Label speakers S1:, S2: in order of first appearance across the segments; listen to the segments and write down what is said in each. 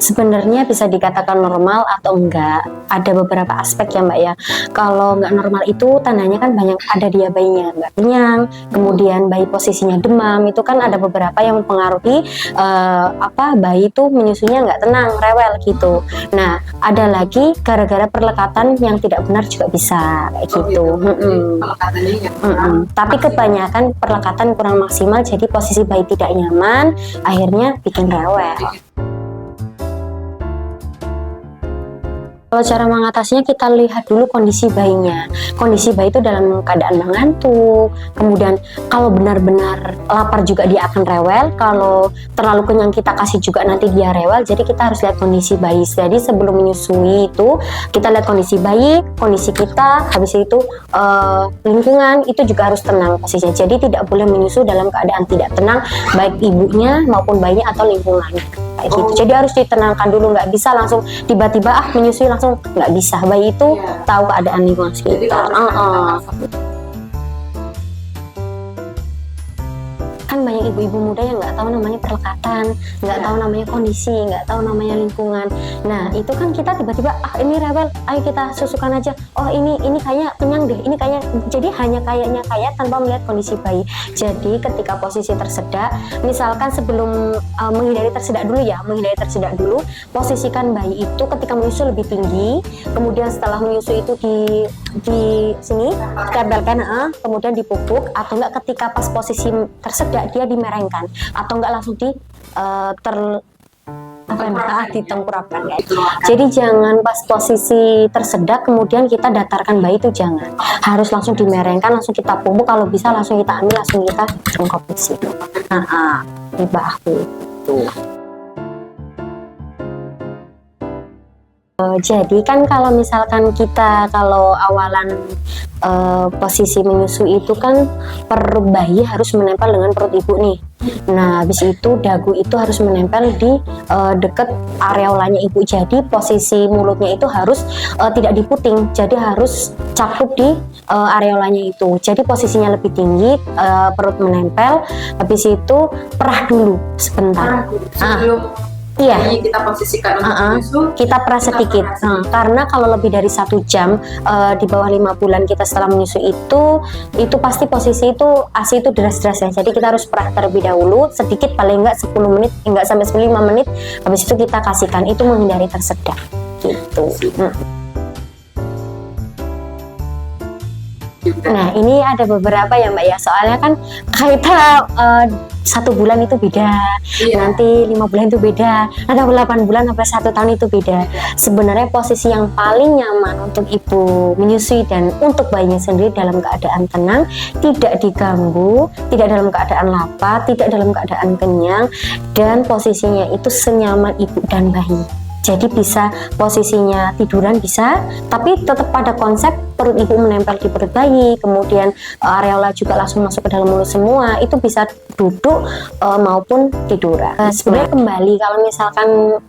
S1: Sebenarnya bisa dikatakan normal atau enggak, ada beberapa aspek ya Mbak ya. Kalau nggak normal itu tandanya kan banyak, ada dia bayinya nggak kenyang, kemudian bayi posisinya demam, itu kan ada beberapa yang mempengaruhi bayi itu menyusunya nggak tenang, rewel gitu. Nah ada lagi gara-gara perlekatan yang tidak benar juga bisa kayak gitu. Tapi kebanyakan perlekatan kurang maksimal, jadi posisi bayi tidak nyaman, akhirnya bikin rewel. Kalau cara mengatasinya, kita lihat dulu kondisi bayinya. Kondisi bayi itu dalam keadaan mengantuk, kemudian kalau benar-benar lapar juga dia akan rewel, kalau terlalu kenyang kita kasih juga nanti dia rewel. Jadi kita harus lihat kondisi bayi. Jadi sebelum menyusui itu kita lihat kondisi bayi, kondisi kita, habis itu lingkungan itu juga harus tenang posisinya. Jadi tidak boleh menyusu dalam keadaan tidak tenang, baik ibunya maupun bayinya atau lingkungannya. Kayak gitu. Jadi harus ditenangkan dulu, nggak bisa langsung tiba-tiba menyusui langsung, nggak bisa. Bayi itu tahu keadaan lingkungan sekitar. Kan banyak ibu-ibu muda yang nggak tahu namanya perlekatan, nggak tahu namanya kondisi, nggak tahu namanya lingkungan. Nah itu kan kita tiba-tiba ini rewel, ayo kita susukan aja. Oh ini kayaknya kenyang deh, ini kayaknya. Jadi hanya kayak tanpa melihat kondisi bayi. Jadi ketika posisi tersedak, misalkan sebelum menghindari tersedak dulu, posisikan bayi itu ketika menyusu lebih tinggi, kemudian setelah menyusu itu di sini ditempelkan, kemudian dipupuk, atau enggak ketika pas posisi tersedak dia dimerengkan, atau enggak langsung ditengkurapkan ya. Jadi jangan pas posisi tersedak kemudian kita datarkan bayi, itu jangan. Harus langsung dimerengkan, langsung kita pupuk, kalau bisa langsung kita ambil, langsung kita konsumsi. Di bahu tuh. Jadi kan kalau misalkan kita awalan posisi menyusui itu kan per bayi harus menempel dengan perut ibu nih. Nah habis itu dagu itu harus menempel di deket areolanya ibu. Jadi posisi mulutnya itu harus tidak diputing, jadi harus cakup di areolanya itu. Jadi posisinya lebih tinggi, perut menempel. Habis itu perah dulu sebentar. Iya,
S2: kita posisikan untuk menyusu,
S1: kita perah sedikit. Karena kalau lebih dari 1 jam di bawah 5 bulan kita setelah menyusu itu pasti posisi itu ASI itu deras-deras ya. Jadi kita harus perah terlebih dahulu sedikit, paling enggak 10 menit, enggak sampai 5 menit. Habis itu kita kasihkan, itu menghindari tersedak gitu. Nah ini ada beberapa ya Mbak ya, soalnya kan kita 1 bulan itu beda, nanti 5 bulan itu beda, ada 8 bulan sampai 1 tahun itu beda. Sebenarnya posisi yang paling nyaman untuk ibu menyusui dan untuk bayinya sendiri dalam keadaan tenang, tidak diganggu, tidak dalam keadaan lapar, tidak dalam keadaan kenyang, dan posisinya itu senyaman ibu dan bayi. Jadi bisa posisinya tiduran bisa, tapi tetap pada konsep perut ibu menempel di perut bayi, kemudian areola juga langsung masuk ke dalam mulut semua. Itu bisa duduk maupun tiduran. Sebenarnya kembali kalau misalkan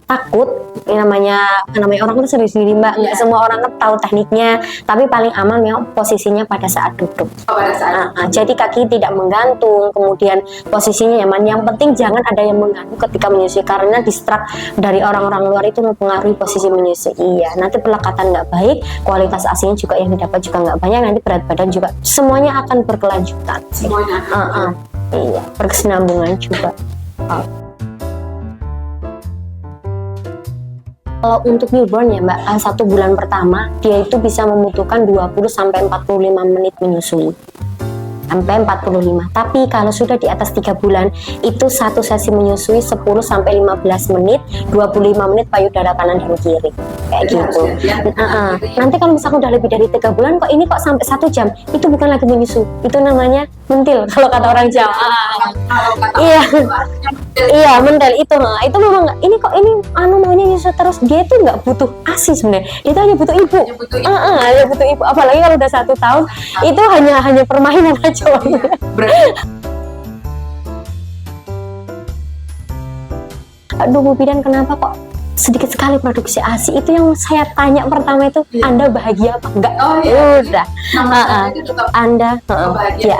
S1: takut, namanya orang itu sendiri Mbak, nggak semua orang tahu tekniknya, tapi paling aman memang posisinya pada saat duduk. Jadi kaki tidak menggantung, kemudian posisinya nyaman. Yang penting jangan ada yang mengganggu ketika menyusui, karena distrak dari orang-orang luar itu mempengaruhi posisi menyusui. Iya, nanti perlekatan nggak baik, kualitas ASI-nya juga yang didapat juga nggak banyak, nanti berat badan juga semuanya akan berkelanjutan. Iya, berkesinambungan juga. Kalau untuk newborn ya Mbak, 1 bulan pertama dia itu bisa membutuhkan 20-45 menit menyusui. Sampai 45. Tapi kalau sudah di atas 3 bulan itu 1 sesi menyusui 10-15 menit, 25 menit payudara kanan dan kiri kayak gitu. Nanti kalau misalnya udah lebih dari 3 bulan kok ini kok sampai 1 jam, itu bukan lagi menyusu, itu namanya mentil kalau kata orang Jawa. Iya mentil itu memang ini maunya nyusu terus, dia itu nggak butuh ASI sebenarnya, itu hanya butuh ibu. Hanya butuh ibu, apalagi kalau udah 1 tahun itu hanya permainan aja. Aduh Bu Bidan, kenapa kok sedikit sekali produksi ASI? Itu yang saya tanya pertama itu, Anda bahagia apa enggak? Udah, Anda bahagia.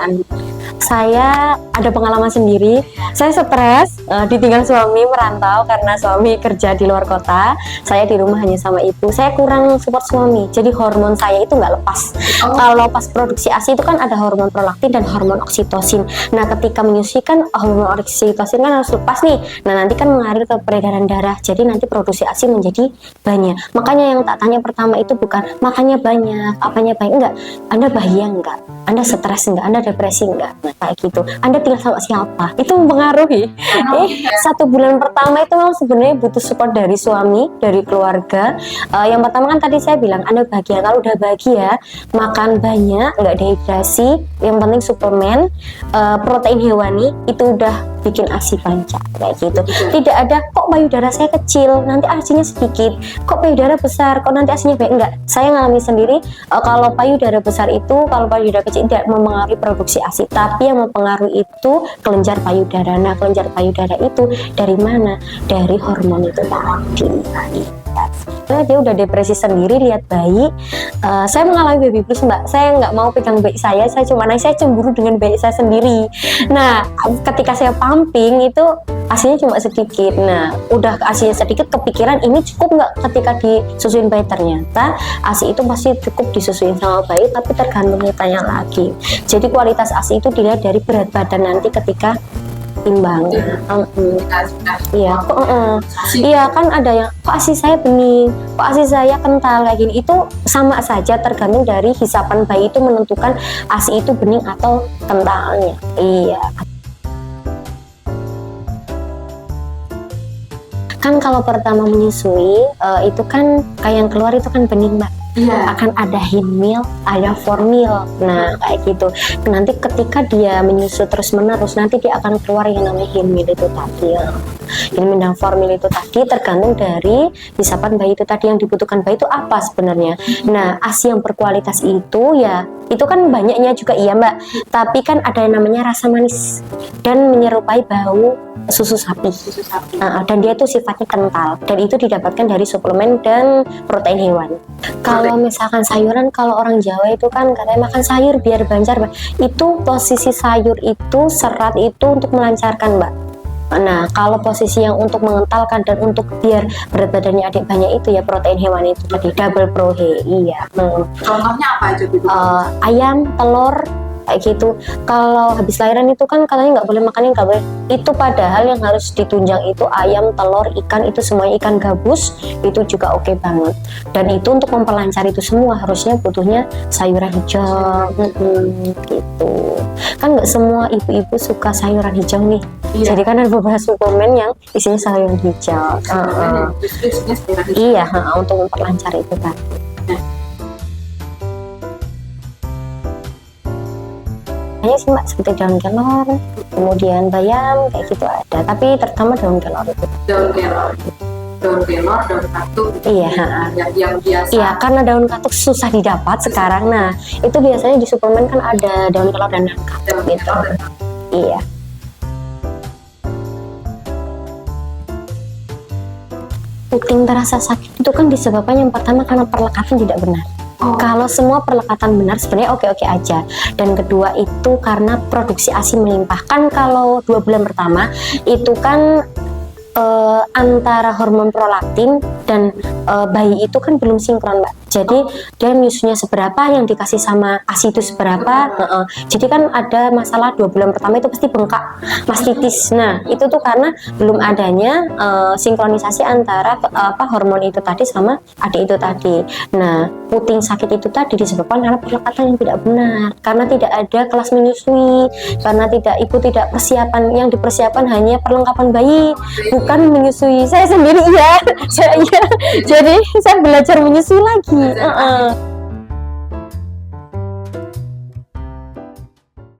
S1: saya ada pengalaman sendiri. Saya stres, ditinggal suami merantau karena suami kerja di luar kota. Saya di rumah hanya sama ibu. Saya kurang support suami, jadi hormon saya itu nggak lepas. Kalau pas produksi ASI itu kan ada hormon prolaktin dan hormon oksitosin. Nah, ketika menyusui kan hormon oksitosin kan harus lepas nih. Nah, nanti kan mengalir ke peredaran darah. Jadi nanti produksi ASI menjadi banyak. Makanya yang tak tanya pertama itu bukan makannya banyak, apanya banyak, enggak. Anda bahagia enggak? Anda stres enggak? Anda depresi enggak? Nah, kayak gitu. Anda tinggal sama siapa? Itu mempengaruhi. 1 bulan pertama itu memang sebenarnya butuh support dari suami, dari keluarga. Yang pertama kan tadi saya bilang Anda bahagia. Kalau udah bahagia, makan banyak, enggak dehidrasi. Yang penting suplemen, protein hewani itu udah bikin ASI panjang kayak gitu. Tidak ada kok payudara saya kecil, nanti ASInya sedikit. Kok payudara besar, kok nanti ASInya banyak. Enggak. Saya ngalami sendiri kalau payudara besar itu, kalau payudara kecil tidak mempengaruhi produksi ASI, tapi yang mempengaruhi itu kelenjar payudara. Nah, kelenjar payudara itu dari mana? Dari hormon itu tadi. Karena dia udah depresi sendiri lihat bayi. Saya mengalami baby blues, Mbak. Saya nggak mau pegang bayi saya cuma nangis, saya cemburu dengan bayi saya sendiri. Nah, ketika saya pumping itu ASInya cuma sedikit. Nah, udah ASInya sedikit, kepikiran ini cukup nggak ketika disusuin bayi. Ternyata ASI itu pasti cukup disusuin sama bayi, tapi tergantung kitanya lagi. Jadi kualitas ASI itu dilihat dari berat badan nanti ketika timbang. Iya, iya kan ada yang kok ASI saya bening, kok ASI saya kental kayak gini. Itu sama saja tergantung dari hisapan bayi itu menentukan ASI itu bening atau kentalnya. Iya. Kan kalau pertama menyusui itu kan kayak yang keluar itu kan bening, Mbak. Iya. Akan ada hindmil, ada formil. Nah, kayak gitu. Nanti ketika dia menyusui terus menerus, nanti dia akan keluar yang namanya hindmil itu tadi. Hindmil dan formil itu tadi tergantung dari hisapan bayi itu tadi, yang dibutuhkan bayi itu apa sebenarnya. Nah, ASI yang berkualitas itu ya, itu kan banyaknya juga iya, Mbak. Tapi kan ada yang namanya rasa manis dan menyerupai bau susu sapi. Dan dia itu sifatnya kental dan itu didapatkan dari suplemen dan protein hewan. Kalau misalkan sayuran, kalau orang Jawa itu kan katanya makan sayur biar bancar, Mbak. Itu posisi sayur itu serat itu untuk melancarkan, Mbak. Nah, kalau posisi yang untuk mengentalkan dan untuk biar berat badannya adik banyak itu ya protein hewan itu tadi, double prohe. Iya.
S2: Contohnya apa aja gitu?
S1: Ayam, telur, kayak gitu. Kalau habis lahiran itu kan katanya nggak boleh makan, nggak boleh. Itu padahal yang harus ditunjang itu ayam, telur, ikan, itu semuanya ikan gabus itu juga oke banget. Dan itu untuk memperlancar itu semua harusnya butuhnya sayuran hijau, gitu. Kan nggak semua ibu-ibu suka sayuran hijau nih. Iya. Jadi kan ada beberapa suplemen yang isinya sayuran hijau. Iya, untuk memperlancar itu kan. Hanya sih, Mbak, seperti daun kelor, kemudian bayam, kayak gitu ada. Tapi terutama daun kelor itu.
S2: Daun kelor, daun katuk.
S1: Iya.
S2: Yang biasa.
S1: Iya, karena daun katuk susah didapat sekarang. Nah, itu biasanya di suplemen kan ada daun kelor dan daun katuk gitu. Iya. Puting terasa sakit itu kan disebabkan yang pertama karena perlekatan tidak benar. Kalau semua perlekatan benar sebenarnya oke-oke aja. Dan kedua itu karena produksi ASI melimpah. Kan kalau 2 bulan pertama itu kan antara hormon prolaktin dan bayi itu kan belum sinkron, Mbak. Jadi dia menyusunya seberapa, yang dikasih sama ASI itu seberapa. Jadi kan ada masalah 2 bulan pertama itu pasti bengkak, mastitis. Nah, itu tuh karena belum adanya sinkronisasi antara hormon itu tadi sama adik itu tadi. Nah, puting sakit itu tadi disebabkan karena perlekatan yang tidak benar, karena tidak ada kelas menyusui, karena ibu tidak persiapan, yang dipersiapkan hanya perlengkapan bayi, bukan menyusui. Saya sendiri iya, jadi saya belajar menyusui lagi.